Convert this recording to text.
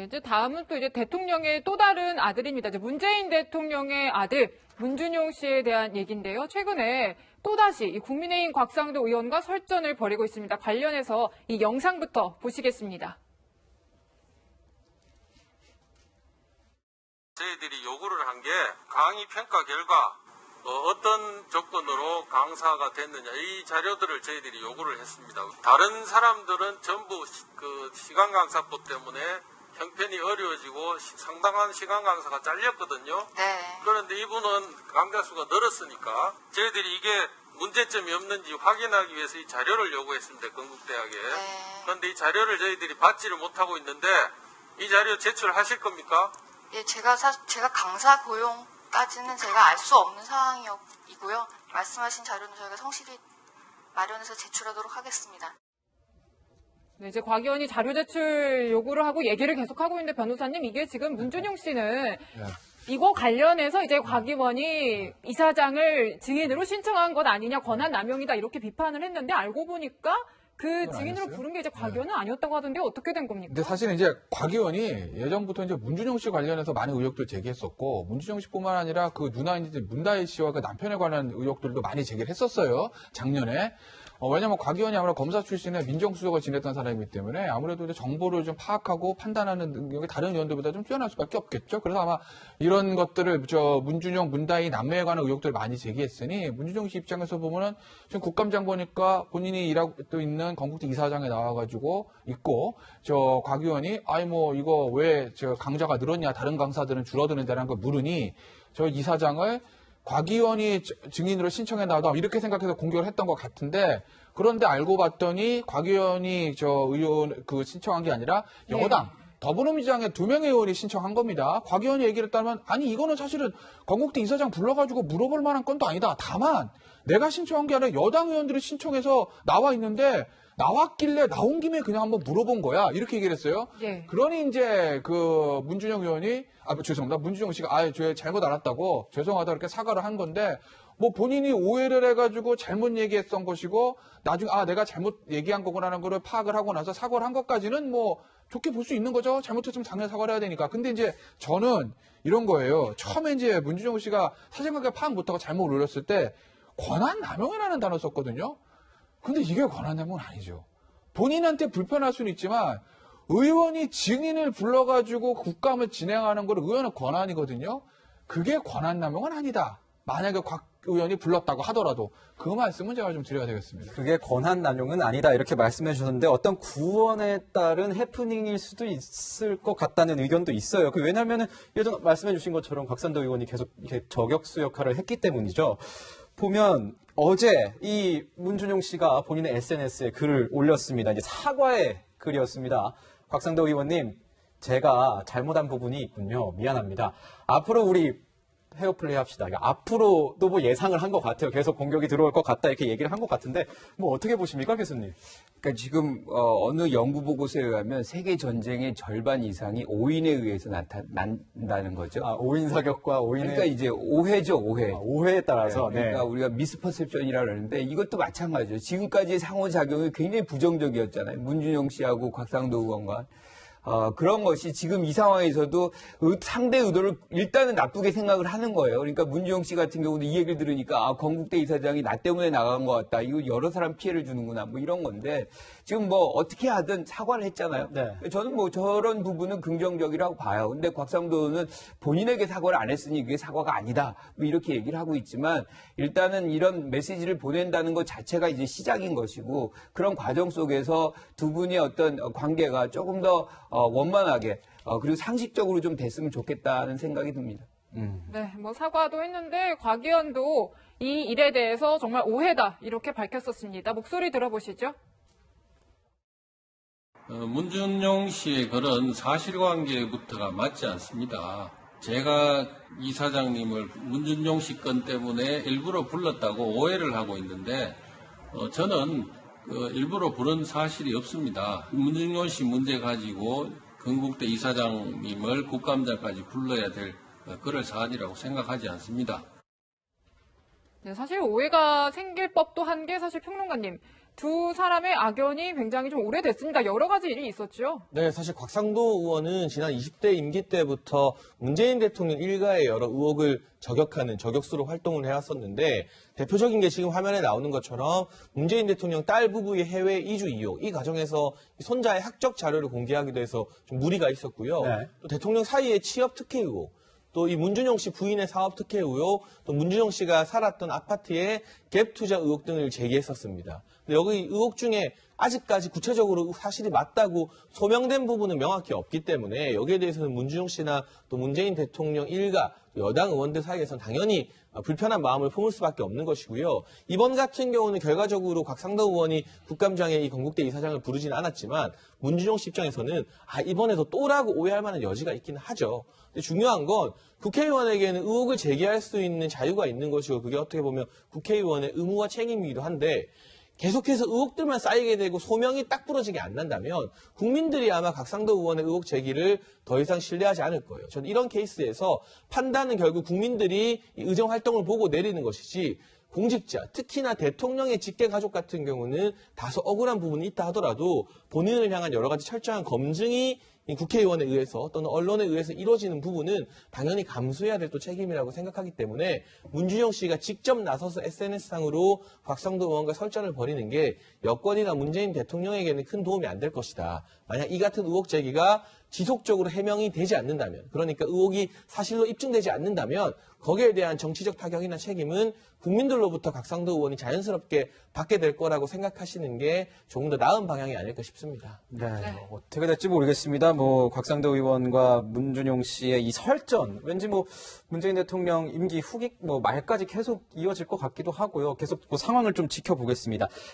이제 다음은 또 이제 대통령의 또 다른 아들입니다. 이제 문재인 대통령의 아들 문준용 씨에 대한 얘기인데요. 최근에 또다시 이 국민의힘 곽상도 의원과 설전을 벌이고 있습니다. 관련해서 이 영상부터 보시겠습니다. 저희들이 요구를 한 게 강의 평가 결과 어떤 조건으로 강사가 됐느냐 이 자료들을 저희들이 요구를 했습니다. 다른 사람들은 전부 그 시간 강사법 때문에 형편이 어려워지고 상당한 시간 강사가 잘렸거든요. 네. 그런데 이분은 강좌 수가 늘었으니까 저희들이 이게 문제점이 없는지 확인하기 위해서 이 자료를 요구했습니다. 건국대학에. 네. 그런데 이 자료를 저희들이 받지를 못하고 있는데 이 자료 제출하실 겁니까? 예, 제가 강사 고용까지는 제가 알 수 없는 상황이고요. 말씀하신 자료는 저희가 성실히 마련해서 제출하도록 하겠습니다. 네, 이제 곽 의원이 자료 제출 요구를 하고 얘기를 계속하고 있는데 변호사님 이게 지금 문준용 씨는 이거 관련해서 이제 곽 의원이 이사장을 증인으로 신청한 것 아니냐 권한 남용이다 이렇게 비판을 했는데 알고 보니까 그 증인으로 부른 게 이제 곽 의원은 아니었다고 하던데 어떻게 된 겁니까? 근데 사실은 이제 곽 의원이 예전부터 이제 문준용 씨 관련해서 많은 의혹들 제기했었고 문준용 씨뿐만 아니라 그 누나인 이제 문다혜 씨와 그 남편에 관한 의혹들도 많이 제기를 했었어요. 작년에. 왜냐면 곽 의원이 아무래도 검사 출신의 민정수석을 지냈던 사람이기 때문에 아무래도 이제 정보를 좀 파악하고 판단하는 능력이 다른 의원들보다 좀 뛰어날 수밖에 없겠죠. 그래서 아마 이런 것들을 문준용, 문다희 남매에 관한 의혹들을 많이 제기했으니 문준용 씨 입장에서 보면은 지금 국감장 보니까 본인이 일하고 있는 건국대 이사장에 나와가지고 있고 곽 의원이 이거 왜 강좌가 늘었냐 다른 강사들은 줄어드는데라는 걸 물으니 저 이사장을 곽 의원이 증인으로 신청해 나와도 이렇게 생각해서 공격을 했던 것 같은데 그런데 알고 봤더니 곽 의원이 의원 신청한 게 아니라 여당 더불어민주당의 2명의 의원이 신청한 겁니다. 곽 의원이 얘기를 따르면 아니 이거는 사실은 건국대 이사장 불러가지고 물어볼 만한 건도 아니다. 다만 내가 신청한 게 아니라 여당 의원들이 신청해서 나와 있는데 나왔길래 나온 김에 그냥 한번 물어본 거야. 이렇게 얘기를 했어요. 그러니 이제 문준용 의원이 죄송합니다. 문준용 씨가 저 잘못 알았다고 죄송하다 이렇게 사과를 한 건데 뭐 본인이 오해를 해가지고 잘못 얘기했던 것이고 나중에 내가 잘못 얘기한 거구나라는 거를 파악을 하고 나서 사과를 한 것까지는 뭐 좋게 볼 수 있는 거죠. 잘못했으면 당연히 사과를 해야 되니까. 근데 이제 저는 이런 거예요. 처음에 이제 문준용 씨가 사실관계 파악 못하고 잘못 올렸을 때 권한 남용이라는 단어 썼거든요. 근데 이게 권한남용은 아니죠. 본인한테 불편할 수는 있지만 의원이 증인을 불러가지고 국감을 진행하는 걸 의원의 권한이거든요. 그게 권한남용은 아니다. 만약에 곽 의원이 불렀다고 하더라도 그 말씀은 제가 좀 드려야 되겠습니다. 그게 권한남용은 아니다 이렇게 말씀해 주셨는데 어떤 구원에 따른 해프닝일 수도 있을 것 같다는 의견도 있어요. 왜냐하면 예전 말씀해 주신 것처럼 곽상도 의원이 계속 이렇게 저격수 역할을 했기 때문이죠. 보면 어제 이 문준용 씨가 본인의 SNS에 글을 올렸습니다. 이제 사과의 글이었습니다. 곽상도 의원님, 제가 잘못한 부분이 있군요. 미안합니다. 앞으로 우리 헤어플레이 합시다. 그러니까 앞으로도 뭐 예상을 한 것 같아요. 계속 공격이 들어올 것 같다 이렇게 얘기를 한 것 같은데 뭐 어떻게 보십니까, 교수님? 그러니까 지금 어느 연구 보고서에 의하면 세계 전쟁의 절반 이상이 오인에 의해서 난다는 거죠. 5인 사격과 5인의 그러니까 이제 오해죠, 오해. 오해에 따라서. 그러니까 우리가 미스퍼셉션이라고 그러는데 이것도 마찬가지죠. 지금까지의 상호작용이 굉장히 부정적이었잖아요. 문준용 씨하고 곽상도 의원과. 그런 것이 지금 이 상황에서도 상대 의도를 일단은 나쁘게 생각을 하는 거예요. 그러니까 문준용 씨 같은 경우도 이 얘기를 들으니까 건국대 이사장이 나 때문에 나간 것 같다. 이거 여러 사람 피해를 주는구나. 뭐 이런 건데 지금 뭐 어떻게 하든 사과를 했잖아요. 네. 저는 뭐 저런 부분은 긍정적이라고 봐요. 근데 곽상도는 본인에게 사과를 안 했으니 그게 사과가 아니다. 뭐 이렇게 얘기를 하고 있지만 일단은 이런 메시지를 보낸다는 것 자체가 이제 시작인 것이고 그런 과정 속에서 두 분의 어떤 관계가 조금 더 원만하게 그리고 상식적으로 좀 됐으면 좋겠다는 생각이 듭니다. 네, 뭐 사과도 했는데 곽 의원도 이 일에 대해서 정말 오해다 이렇게 밝혔었습니다. 목소리 들어보시죠. 문준용 씨의 글은 사실관계부터가 맞지 않습니다. 제가 이 사장님을 문준용 씨 건 때문에 일부러 불렀다고 오해를 하고 있는데 저는 일부러 부른 사실이 없습니다. 문준용 씨 문제 가지고 건국대 이사장님을 국감장까지 불러야 될 그럴 사안이라고 생각하지 않습니다. 네, 사실 오해가 생길 법도 한 게 사실 평론가님 두 사람의 악연이 굉장히 좀 오래됐으니까 여러 가지 일이 있었죠. 네, 사실 곽상도 의원은 지난 20대 임기 때부터 문재인 대통령 일가의 여러 의혹을 저격하는 저격수로 활동을 해왔었는데 대표적인 게 지금 화면에 나오는 것처럼 문재인 대통령 딸 부부의 해외 이주 의혹, 이 과정에서 손자의 학적 자료를 공개하기도 해서 좀 무리가 있었고요. 네. 또 대통령 사이의 취업 특혜 의혹, 또 이 문준용 씨 부인의 사업 특혜 의혹, 또 문준용 씨가 살았던 아파트의 갭 투자 의혹 등을 제기했었습니다. 근데 여기 의혹 중에 아직까지 구체적으로 사실이 맞다고 소명된 부분은 명확히 없기 때문에 여기에 대해서는 문준용 씨나 또 문재인 대통령 일가, 여당 의원들 사이에서는 당연히 불편한 마음을 품을 수밖에 없는 것이고요. 이번 같은 경우는 결과적으로 곽상도 의원이 국감장에 이 건국대 이사장을 부르지는 않았지만 문준용 씨 입장에서는 이번에도 또라고 오해할 만한 여지가 있기는 하죠. 근데 중요한 건 국회의원에게는 의혹을 제기할 수 있는 자유가 있는 것이고 그게 어떻게 보면 국회의원의 의무와 책임이기도 한데 계속해서 의혹들만 쌓이게 되고 소명이 딱 부러지게 안 난다면 국민들이 아마 곽상도 의원의 의혹 제기를 더 이상 신뢰하지 않을 거예요. 저는 이런 케이스에서 판단은 결국 국민들이 이 의정 활동을 보고 내리는 것이지 공직자, 특히나 대통령의 직계 가족 같은 경우는 다소 억울한 부분이 있다 하더라도 본인을 향한 여러 가지 철저한 검증이 이 국회의원에 의해서 또는 언론에 의해서 이루어지는 부분은 당연히 감수해야 될 또 책임이라고 생각하기 때문에 문준용 씨가 직접 나서서 SNS상으로 곽상도 의원과 설전을 벌이는 게 여권이나 문재인 대통령에게는 큰 도움이 안 될 것이다. 만약 이 같은 의혹 제기가 지속적으로 해명이 되지 않는다면, 그러니까 의혹이 사실로 입증되지 않는다면 거기에 대한 정치적 타격이나 책임은 국민들로부터 곽상도 의원이 자연스럽게 받게 될 거라고 생각하시는 게 조금 더 나은 방향이 아닐까 싶습니다. 네, 어떻게 될지 모르겠습니다. 곽상도 의원과 문준용 씨의 이 설전, 왠지 문재인 대통령 임기 후기 말까지 계속 이어질 것 같기도 하고요. 계속 상황을 좀 지켜보겠습니다.